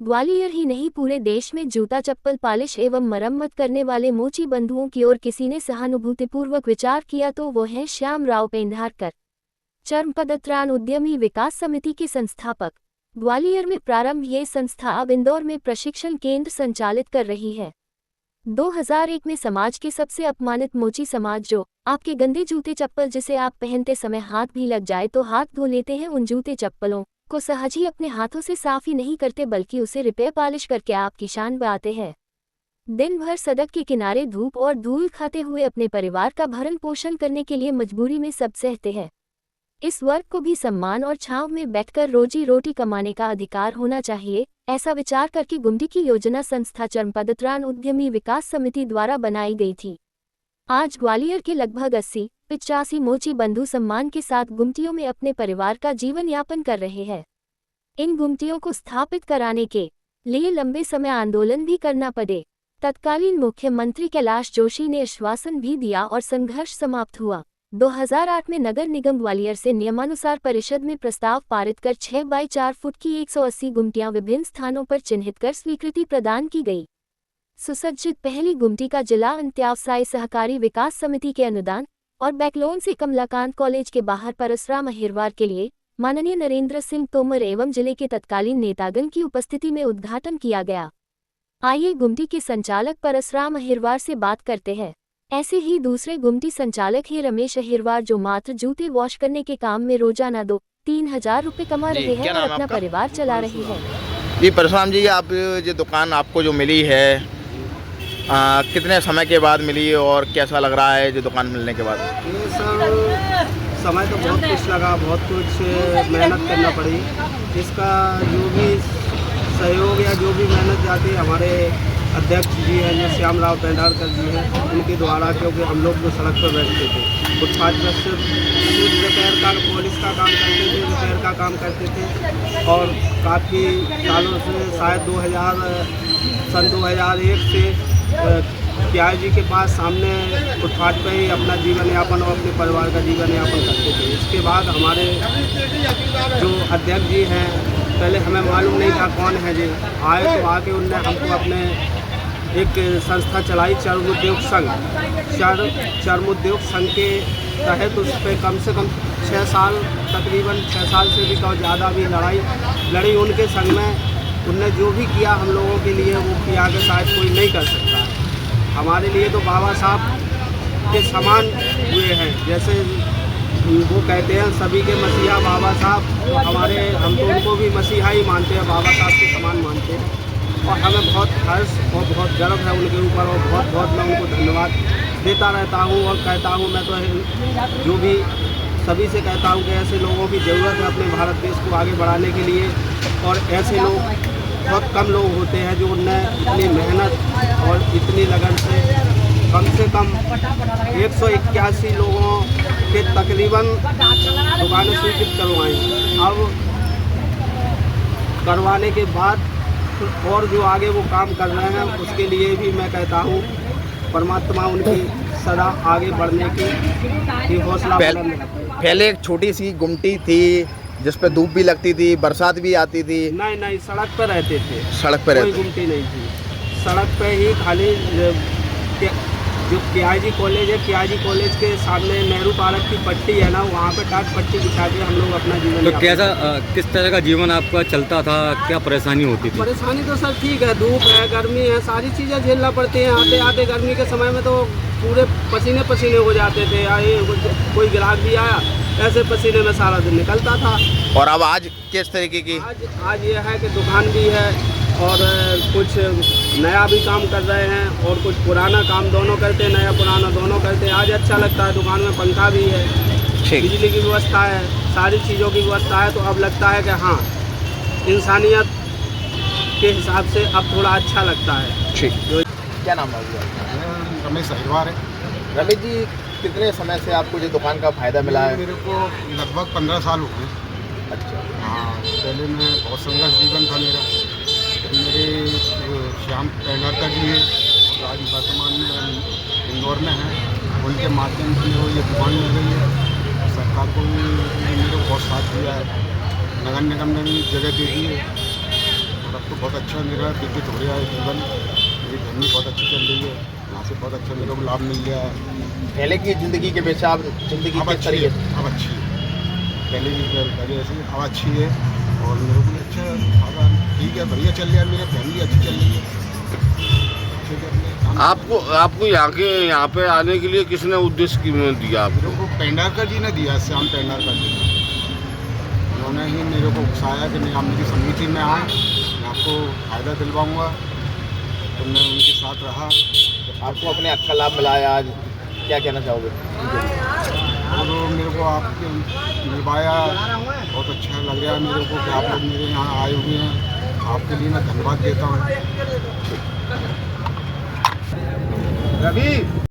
ग्वालियर ही नहीं पूरे देश में जूता चप्पल पॉलिश एवं मरम्मत करने वाले मोची बंधुओं की ओर किसी ने सहानुभूतिपूर्वक विचार किया तो वो हैं श्यामराव पेंढारकर, चर्मपदत्राण उद्यमी विकास समिति के संस्थापक। ग्वालियर में प्रारंभ ये संस्था अब इंदौर में प्रशिक्षण केंद्र संचालित कर रही है। 2001 में समाज के सबसे अपमानित मोची समाज जो आपके गंदे जूते चप्पल जिसे आप पहनते समय हाथ भी लग जाए तो हाथ धो लेते हैं, उन जूते चप्पलों को सहज ही अपने हाथों से साफ ही नहीं करते बल्कि उसे रिपेयर पॉलिश करके आपकी शान बढ़ाते हैं। दिन भर सड़क के किनारे धूप और धूल खाते हुए अपने परिवार का भरण पोषण करने के लिए मजबूरी में सब सहते हैं। इस वर्ग को भी सम्मान और छांव में बैठकर रोजी रोटी कमाने का अधिकार होना चाहिए, ऐसा विचार करके गुमटी की योजना संस्था चर्मपदत्राण उद्यमी विकास समिति द्वारा बनाई गई थी। आज ग्वालियर के लगभग 80-85 मोची बंधु सम्मान के साथ गुमटियों में अपने परिवार का जीवन यापन कर रहे हैं। इन गुमटियों को स्थापित कराने के लिए लंबे समय आंदोलन भी करना पड़े। तत्कालीन मुख्यमंत्री कैलाश जोशी ने आश्वासन भी दिया और संघर्ष समाप्त हुआ। 2008 में नगर निगम ग्वालियर से नियमानुसार परिषद में प्रस्ताव पारित कर 6 बाई 4 फुट की 180 गुमटियां विभिन्न स्थानों पर चिन्हित कर स्वीकृति प्रदान की गई। सुसज्जित पहली गुमटी का जिला अंत्यावसायी सहकारी विकास समिति के अनुदान और बैकलोन से कमलाकांत कॉलेज के बाहर परसराम अहिरवार के लिए माननीय नरेंद्र सिंह तोमर एवं जिले के तत्कालीन नेतागण की उपस्थिति में उद्घाटन किया गया। आइए गुमटी के संचालक परसराम अहिरवार से बात करते हैं। ऐसे ही दूसरे गुमटी संचालक हैं रमेश अहिरवार जो मात्र जूते वॉश करने के काम में रोजाना 2-3 हजार रुपए कमा रहे हैं और अपना परिवार चला रहे हैं। जी परशुराम जी, आप जो दुकान आपको जो मिली है कितने समय के बाद मिली और कैसा लग रहा है जो दुकान मिलने के बाद? ये सर समय तो बहुत कुछ लगा, बहुत कुछ मेहनत करना पड़ी। इसका जो भी सहयोग या जो भी मेहनत जाती है हमारे अध्यक्ष जी हैं जो श्यामराव पेंढारकर जी हैं उनके द्वारा, क्योंकि हम लोग जो सड़क पर बैठते थे फुटपाथ पर सिर्फ रिपेयर का पुलिस का काम करते थे, रिपेयर का काम करते थे और काफ़ी सालों से शायद सन 2001 से प्याज जी के पास सामने फुटपाथ पर ही अपना जीवन यापन और अपने परिवार का जीवन यापन करते थे। इसके बाद हमारे जो अध्यक्ष जी हैं, पहले हमें मालूम नहीं था कौन है जी, आए तो आके उनने हमको अपने एक संस्था चलाई चर्मोद्योग संघ, चर्मोद्योग संघ के तहत उस पर कम से कम 6 साल, तकरीबन 6 साल से भी ज़्यादा भी लड़ाई लड़ी उनके संघ में। उनने जो भी किया हम लोगों के लिए वो किया कि शायद कोई नहीं कर सकता। हमारे लिए तो बाबा साहब के समान हुए हैं, जैसे वो कहते हैं सभी के मसीहा बाबा साहब, तो हम तो उनको भी मसीहा ही मानते हैं, बाबा साहब के समान मानते हैं और हमें बहुत हर्ष और बहुत गर्व है उनके ऊपर और बहुत बहुत मैं उनको धन्यवाद देता रहता हूँ और कहता हूँ। मैं तो जो भी सभी से कहता हूँ कि ऐसे लोगों की ज़रूरत है अपने भारत देश को आगे बढ़ाने के लिए और ऐसे लोग बहुत कम लोग होते हैं जो उनने इतनी मेहनत और इतनी लगन से कम 181 लोगों के तकरीबन दुकानें स्वीकृत करवाई। अब करवाने के बाद और जो आगे वो काम कर रहे हैं उसके लिए भी मैं कहता हूँ परमात्मा उनकी सदा आगे बढ़ने की हौसला बुलंद रखे। पहले एक छोटी सी गुमटी थी जिस पे धूप भी लगती थी, बरसात भी आती थी। नहीं, सड़क पर रहते थे, सड़क पर कोई गुमटी नहीं थी, सड़क पे ही खाली जो केआईजी कॉलेज है, केआईजी कॉलेज के सामने नेहरू पार्क की पट्टी है ना, वहाँ पे टाट पट्टी बिछा के हम लोग अपना जीवन। तो कैसा किस तरह का जीवन आपका चलता था, क्या परेशानी होती थी? परेशानी तो सर ठीक है, धूप है, गर्मी है, सारी चीज़ें झेलना पड़ती हैं। आते आते गर्मी के समय में तो पूरे पसीने पसीने हो जाते थे। कोई ग्राहक भी आया ऐसे पसीने में सारा दिन निकलता था। और अब आज किस तरीके की? आज ये है कि दुकान भी है और कुछ नया भी काम कर रहे हैं और कुछ पुराना काम दोनों करते हैं, नया पुराना दोनों करते हैं। आज अच्छा लगता है, दुकान में पंखा भी है, बिजली की व्यवस्था है, सारी चीज़ों की व्यवस्था है। तो अब लगता है कि हाँ, इंसानियत के हिसाब से अब थोड़ा अच्छा लगता है। ठीक। क्या नाम है? रमेश अहिरवार है। रमेश जी, कितने समय से आपको ये दुकान का फ़ायदा मिला है? मेरे को लगभग 15 साल हो गए। अच्छा। हाँ, पहले मैं बहुत संघर्ष जीवन था मेरा। मेरे श्याम पेंढारकर जी हैं, आज वर्तमान में इंदौर में हैं, उनके माध्यम से वो ये दुकान मिल गई है। सरकार को भी मेरे बहुत साथ दिया है, नगर निगम ने भी जगह दे दी है और अब तो बहुत अच्छा मेरा व्यतीत हो रहा है जीवन। मेरी फैमिली बहुत अच्छी चल रही है, यहाँ से बहुत अच्छा मेरे को लाभ मिल गया है। पहले की ज़िंदगी के वैसे आप ज़िंदगी अब किस अच्छी तरीके है, से? अब अच्छी है, पहले की वजह से अब अच्छी है और मेरे को भी अच्छा खासा ठीक है, बढ़िया चल रहा है, मेरी फैमिली अच्छी चल रही है। अच्छे से अपने काम- आपको यहाँ पे आने के लिए किसने उद्देश्य दिया आपको? मेरे को पेंडारकर जी ने दिया, श्याम पेंडारकर जी ने। उन्होंने ही मेरे को उकसाया कि नहीं आप मेरी समिति में आए, मैं आपको फ़ायदा दिलवाऊँगा। तो मैं उनके साथ रहा। आपको अपने हक का लाभ मिला है आज, क्या कहना चाहोगे? और मेरे को आपके मिलवाया, बहुत अच्छा लग रहा है मेरे को कि आप लोग मेरे यहाँ आए हुए हैं। आपके लिए मैं धन्यवाद देता हूँ। रवि